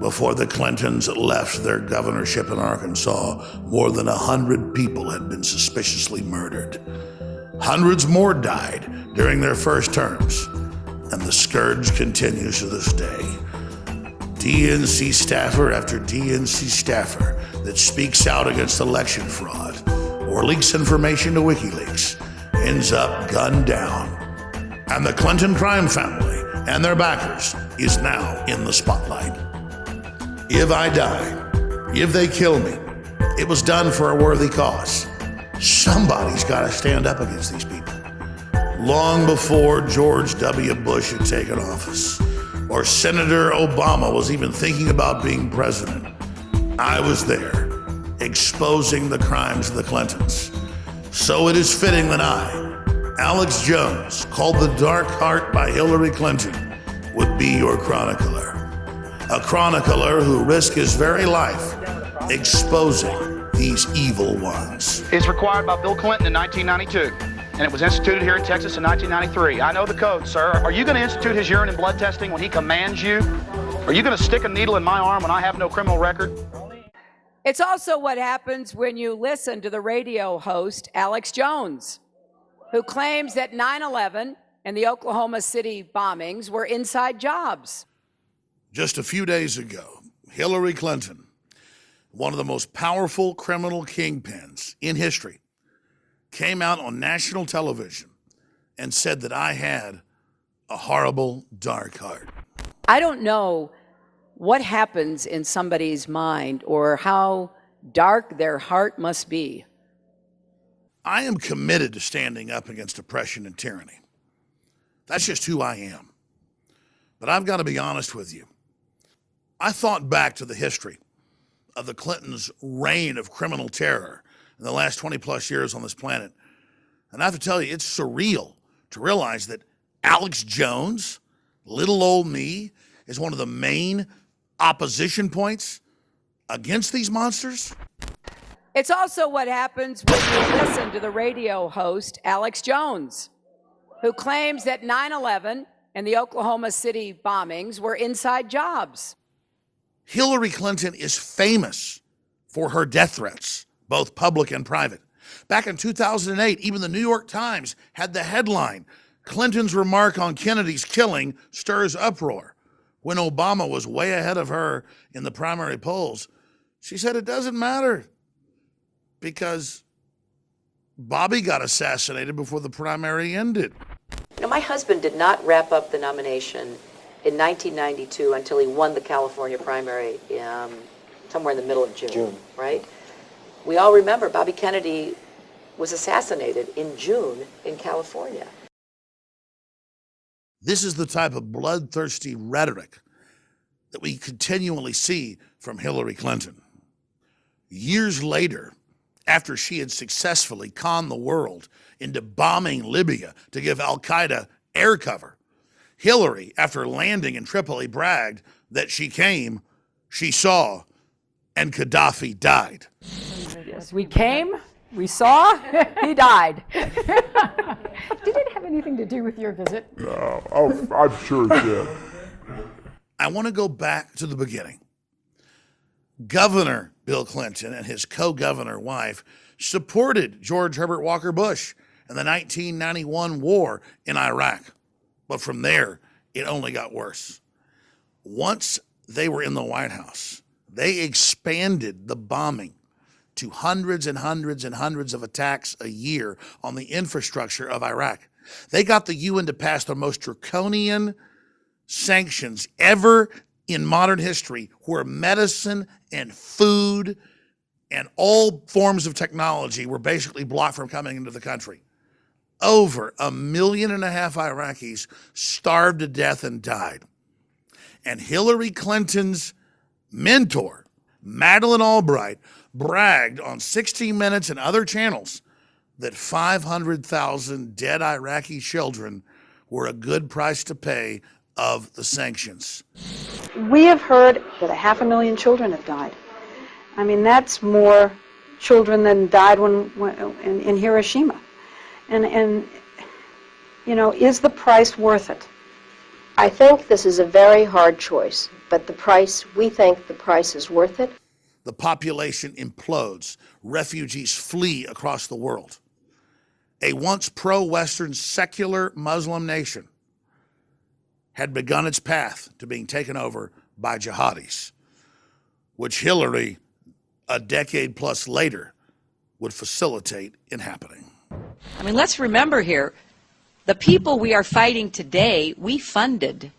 Before the Clintons left their governorship in Arkansas, more than 100 people had been suspiciously murdered. Hundreds more died during their first terms, and the scourge continues to this day. DNC staffer after DNC staffer that speaks out against election fraud or leaks information to WikiLeaks ends up gunned down. And the Clinton crime family and their backers is now in the spotlight. If I die, if they kill me, it was done for a worthy cause. Somebody's got to stand up against these people. Long before George W. Bush had taken office, or Senator Obama was even thinking about being president, I was there, exposing the crimes of the Clintons. So it is fitting that I, Alex Jones, called The Dark Heart by Hillary Clinton, would be your chronicler. A chronicler who risked his very life exposing these evil ones. It's required by Bill Clinton in 1992, and it was instituted here in Texas in 1993. I know the code, sir. Are you going to institute his urine and blood testing when he commands you? Are you going to stick a needle in my arm when I have no criminal record? It's also what happens when you listen to the radio host, Alex Jones, who claims that 9/11 and the Oklahoma City bombings were inside jobs. Just a few days ago, Hillary Clinton, one of the most powerful criminal kingpins in history, came out on national television and said that I had a horrible, dark heart. I don't know what happens in somebody's mind or how dark their heart must be. I am committed to standing up against oppression and tyranny. That's just who I am. But I've got to be honest with you. I thought back to the history of the Clintons' reign of criminal terror in the last 20 plus years on this planet. And I have to tell you, it's surreal to realize that Alex Jones, little old me, is one of the main opposition points against these monsters. It's also what happens when you listen to the radio host, Alex Jones, who claims that 9/11 and the Oklahoma City bombings were inside jobs. Hillary Clinton is famous for her death threats, both public and private. Back in 2008, even the New York Times had the headline, "Clinton's remark on Kennedy's killing stirs uproar." When Obama was way ahead of her in the primary polls, she said it doesn't matter because Bobby got assassinated before the primary ended. Now, my husband did not wrap up the nomination in 1992 until he won the California primary somewhere in the middle of June, right? We all remember Bobby Kennedy was assassinated in June in California. This is the type of bloodthirsty rhetoric that we continually see from Hillary Clinton. Years later, after she had successfully conned the world into bombing Libya to give al-Qaeda air cover, Hillary, after landing in Tripoli, bragged that she came, she saw, and Gaddafi died. Yes, we came, we saw, he died. Did it have anything to do with your visit? No, I'm sure it did. I want to go back to the beginning. Governor Bill Clinton and his co-governor wife supported George Herbert Walker Bush in the 1991 war in Iraq. But from there, it only got worse. Once they were in the White House, they expanded the bombing to hundreds and hundreds and hundreds of attacks a year on the infrastructure of Iraq. They got the UN to pass the most draconian sanctions ever in modern history, where medicine and food and all forms of technology were basically blocked from coming into the country. Over 1.5 million Iraqis starved to death and died. And Hillary Clinton's mentor, Madeleine Albright, bragged on 60 Minutes and other channels that 500,000 dead Iraqi children were a good price to pay of the sanctions. We have heard that 500,000 children have died. I mean, that's more children than died in Hiroshima. And you know, is the price worth it? I think this is a very hard choice, but we think the price is worth it. The population implodes. Refugees flee across the world. A once pro-Western secular Muslim nation had begun its path to being taken over by jihadis, which Hillary, a decade plus later, would facilitate in happening. I mean, let's remember here, the people we are fighting today, we funded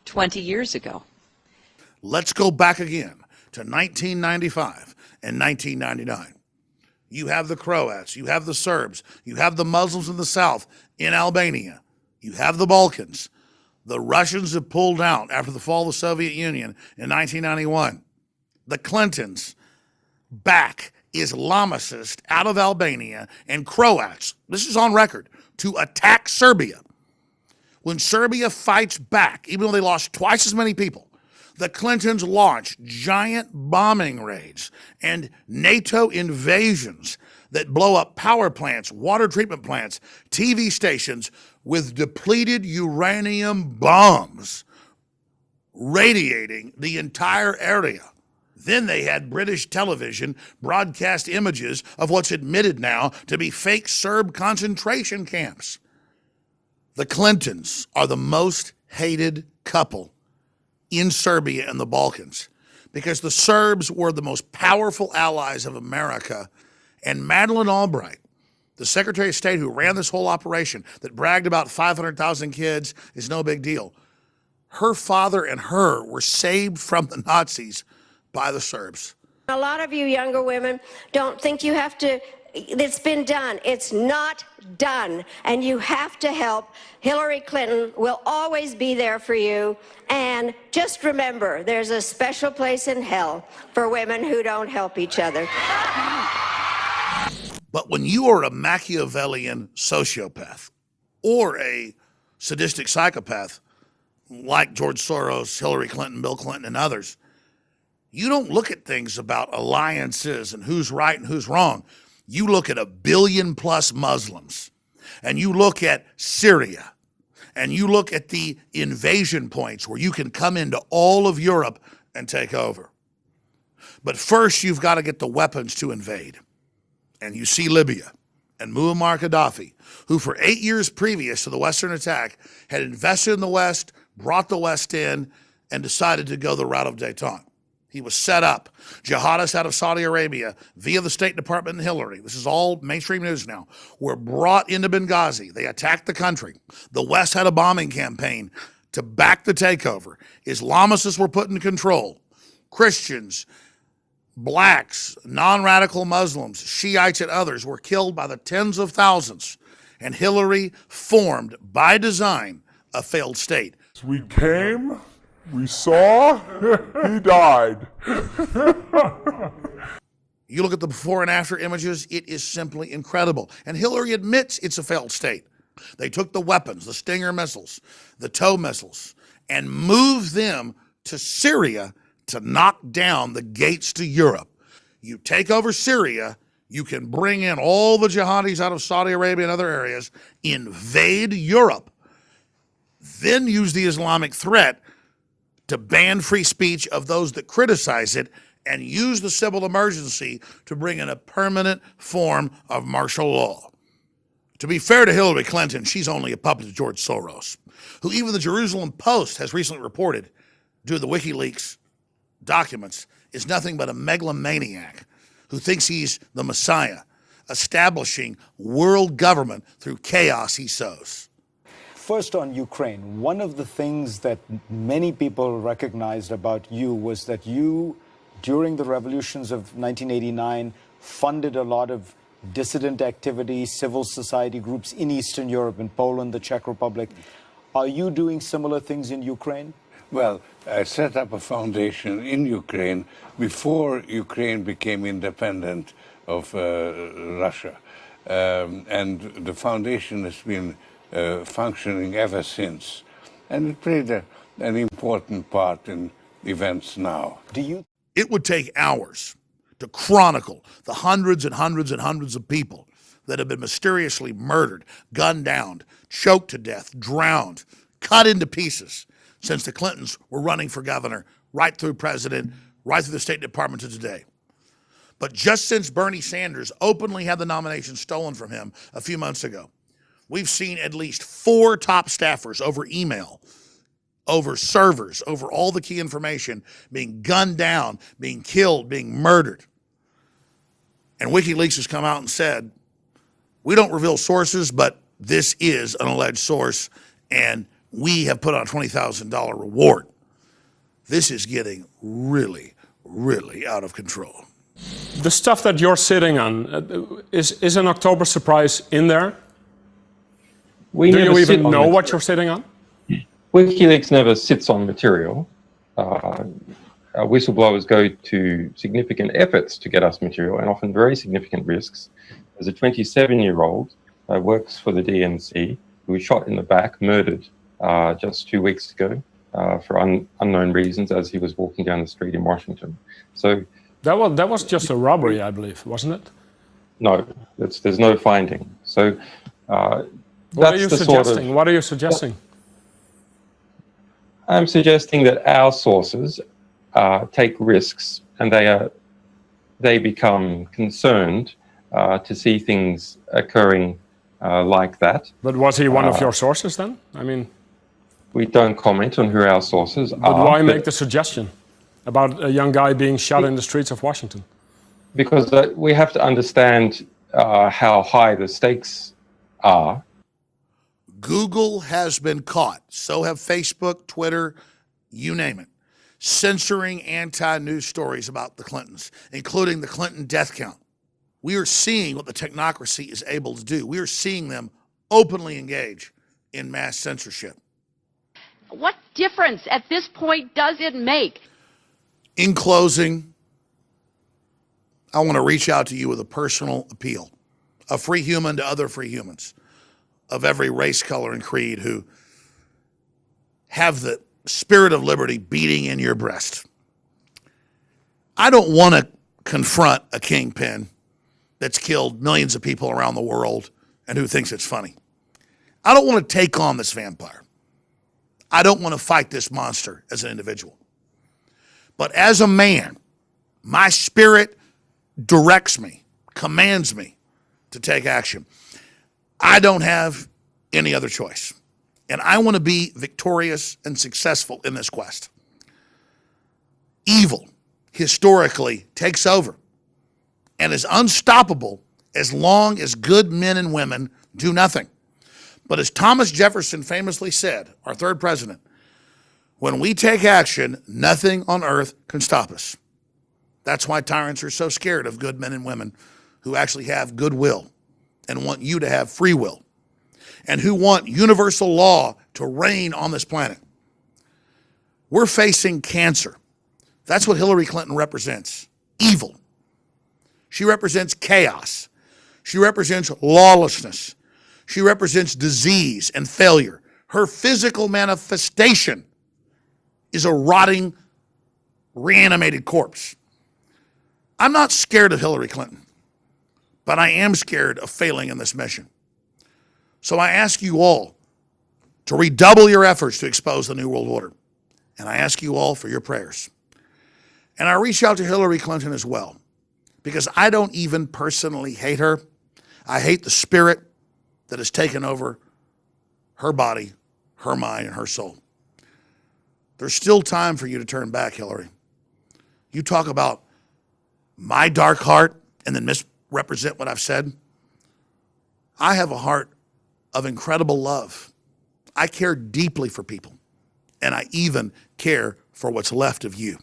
20 years ago. Let's go back again to 1995 and 1999. You have the Croats, you have the Serbs, you have the Muslims in the south in Albania, you have the Balkans. The Russians have pulled out after the fall of the Soviet Union in 1991. The Clintons back Islamicists out of Albania and Croats, this is on record, to attack Serbia. When Serbia fights back, even though they lost twice as many people, the Clintons launch giant bombing raids and NATO invasions that blow up power plants, water treatment plants, TV stations with depleted uranium bombs radiating the entire area. Then they had British television broadcast images of what's admitted now to be fake Serb concentration camps. The Clintons are the most hated couple in Serbia and the Balkans because the Serbs were the most powerful allies of America. And Madeleine Albright, the Secretary of State who ran this whole operation that bragged about 500,000 kids is no big deal. Her father and her were saved from the Nazis by the Serbs. A lot of you younger women don't think you have to, it's been done. It's not done. And you have to help. Hillary Clinton will always be there for you. And just remember, there's a special place in hell for women who don't help each other. But when you are a Machiavellian sociopath or a sadistic psychopath like George Soros, Hillary Clinton, Bill Clinton, and others, you don't look at things about alliances and who's right and who's wrong. You look at 1 billion plus Muslims, and you look at Syria, and you look at the invasion points where you can come into all of Europe and take over. But first, you've got to get the weapons to invade. And you see Libya and Muammar Gaddafi, who for 8 years previous to the Western attack had invested in the West, brought the West in, and decided to go the route of détente. He was set up. Jihadists out of Saudi Arabia via the State Department and Hillary, this is all mainstream news now, were brought into Benghazi. They attacked the country. The West had a bombing campaign to back the takeover. Islamicists were put in control. Christians, blacks, non-radical Muslims, Shiites, and others were killed by the tens of thousands. And Hillary formed, by design, a failed state. We came, we saw, he died. You look at the before and after images, it is simply incredible. And Hillary admits it's a failed state. They took the weapons, the Stinger missiles, the TOW missiles, and moved them to Syria to knock down the gates to Europe. You take over Syria, you can bring in all the jihadis out of Saudi Arabia and other areas, invade Europe, then use the Islamic threat to ban free speech of those that criticize it, and use the civil emergency to bring in a permanent form of martial law. To be fair to Hillary Clinton, she's only a puppet to George Soros, who even the Jerusalem Post has recently reported, due to the WikiLeaks documents, is nothing but a megalomaniac who thinks he's the Messiah, establishing world government through chaos he sows. First on Ukraine, one of the things that many people recognized about you was that you, during the revolutions of 1989, funded a lot of dissident activity, civil society groups in Eastern Europe, in Poland, the Czech Republic. Are you doing similar things in Ukraine? Well, I set up a foundation in Ukraine before Ukraine became independent of Russia. And the foundation has been functioning ever since. And it played an important part in events now. It would take hours to chronicle the hundreds and hundreds and hundreds of people that have been mysteriously murdered, gunned down, choked to death, drowned, cut into pieces, since the Clintons were running for governor, right through president, right through the State Department to today. But just since Bernie Sanders openly had the nomination stolen from him a few months ago, we've seen at least 4 top staffers over email, over servers, over all the key information being gunned down, being killed, being murdered. And WikiLeaks has come out and said, we don't reveal sources, but this is an alleged source, and we have put on a $20,000 reward. This is getting really, really out of control. The stuff that you're sitting on, is an October surprise in there? Do you even know what you're sitting on? WikiLeaks never sits on material. Whistleblowers go to significant efforts to get us material, and often very significant risks. There's a 27-year-old works for the DNC who was shot in the back, murdered just 2 weeks ago for unknown reasons as he was walking down the street in Washington. So that was just a robbery, I believe, wasn't it? No, there's no finding. So what are you suggesting? What are you suggesting? I'm suggesting that our sources take risks, and they become concerned to see things occurring like that. But was he one of your sources then? I mean, we don't comment on who our sources are. But why make the suggestion about a young guy being shot in the streets of Washington? Because we have to understand how high the stakes are. Google has been caught, so have Facebook, Twitter, you name it, censoring anti-news stories about the Clintons, including the Clinton death count. We are seeing what the technocracy is able to do. We are seeing them openly engage in mass censorship. What difference at this point does it make? In closing, I want to reach out to you with a personal appeal, a free human to other free humans of every race, color, and creed who have the spirit of liberty beating in your breast. I don't want to confront a kingpin that's killed millions of people around the world and who thinks it's funny. I don't want to take on this vampire. I don't want to fight this monster as an individual. But as a man, my spirit directs me, commands me to take action. I don't have any other choice. And I want to be victorious and successful in this quest. Evil, historically, takes over and is unstoppable as long as good men and women do nothing. But as Thomas Jefferson famously said, our third president, when we take action, nothing on earth can stop us. That's why tyrants are so scared of good men and women who actually have goodwill and want you to have free will, and who want universal law to reign on this planet. We're facing cancer. That's what Hillary Clinton represents, evil. She represents chaos. She represents lawlessness. She represents disease and failure. Her physical manifestation is a rotting, reanimated corpse. I'm not scared of Hillary Clinton, but I am scared of failing in this mission. So I ask you all to redouble your efforts to expose the New World Order. And I ask you all for your prayers. And I reach out to Hillary Clinton as well, because I don't even personally hate her. I hate the spirit that has taken over her body, her mind, and her soul. There's still time for you to turn back, Hillary. You talk about my dark heart and then misrepresent what I've said. I have a heart of incredible love. I care deeply for people, and I even care for what's left of you.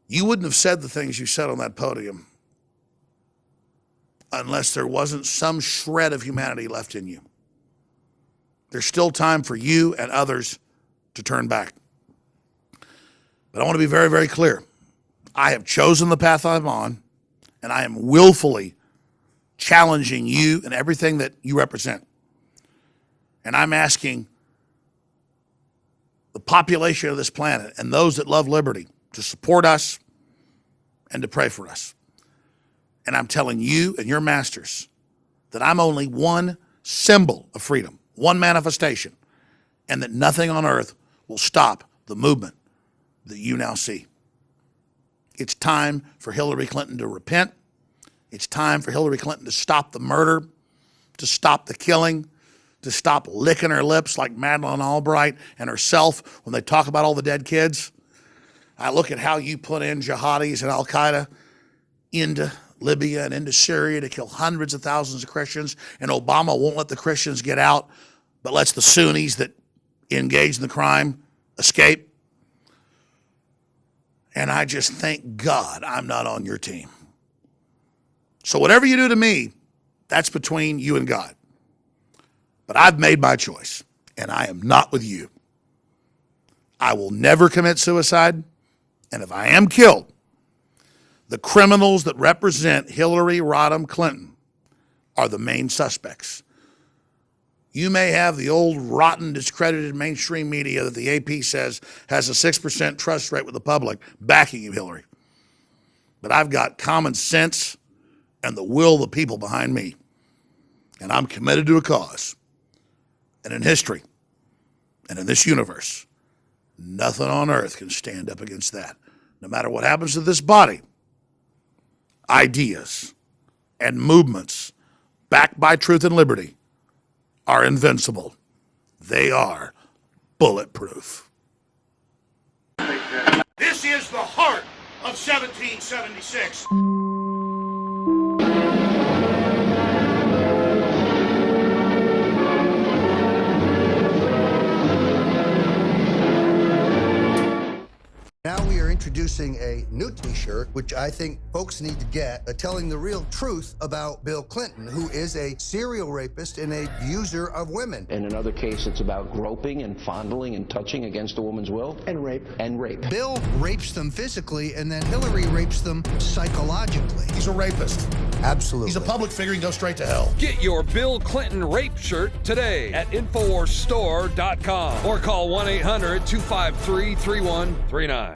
You wouldn't have said the things you said on that podium unless there wasn't some shred of humanity left in you. There's still time for you and others to turn back. But I want to be very, very clear. I have chosen the path I'm on, and I am willfully challenging you and everything that you represent. And I'm asking the population of this planet and those that love liberty to support us and to pray for us. And I'm telling you and your masters that I'm only one symbol of freedom, one manifestation, and that nothing on earth will stop the movement that you now see. It's time for Hillary Clinton to repent. It's time for Hillary Clinton to stop the murder, to stop the killing, to stop licking her lips like Madeleine Albright and herself when they talk about all the dead kids. I look at how you put in jihadis and Al-Qaeda into Libya and into Syria to kill hundreds of thousands of Christians, and Obama won't let the Christians get out, but lets the Sunnis that engage in the crime escape. And I just thank God I'm not on your team. So whatever you do to me, that's between you and God. But I've made my choice, and I am not with you. I will never commit suicide, and if I am killed, the criminals that represent Hillary Rodham Clinton are the main suspects. You may have the old rotten, discredited mainstream media that the AP says has a 6% trust rate with the public backing you, Hillary. But I've got common sense and the will of the people behind me. And I'm committed to a cause. And in history, and in this universe, nothing on earth can stand up against that. No matter what happens to this body, ideas and movements backed by truth and liberty are invincible. They are bulletproof. This is the heart of 1776. Now we are introducing a new t-shirt, which I think folks need to get, telling the real truth about Bill Clinton, who is a serial rapist and a user of women. In another case, it's about groping and fondling and touching against a woman's will. And rape. And rape. Bill rapes them physically, and then Hillary rapes them psychologically. He's a rapist. Absolutely. He's a public figure and goes straight to hell. Get your Bill Clinton rape shirt today at InfoWarsStore.com or call 1-800-253-3139.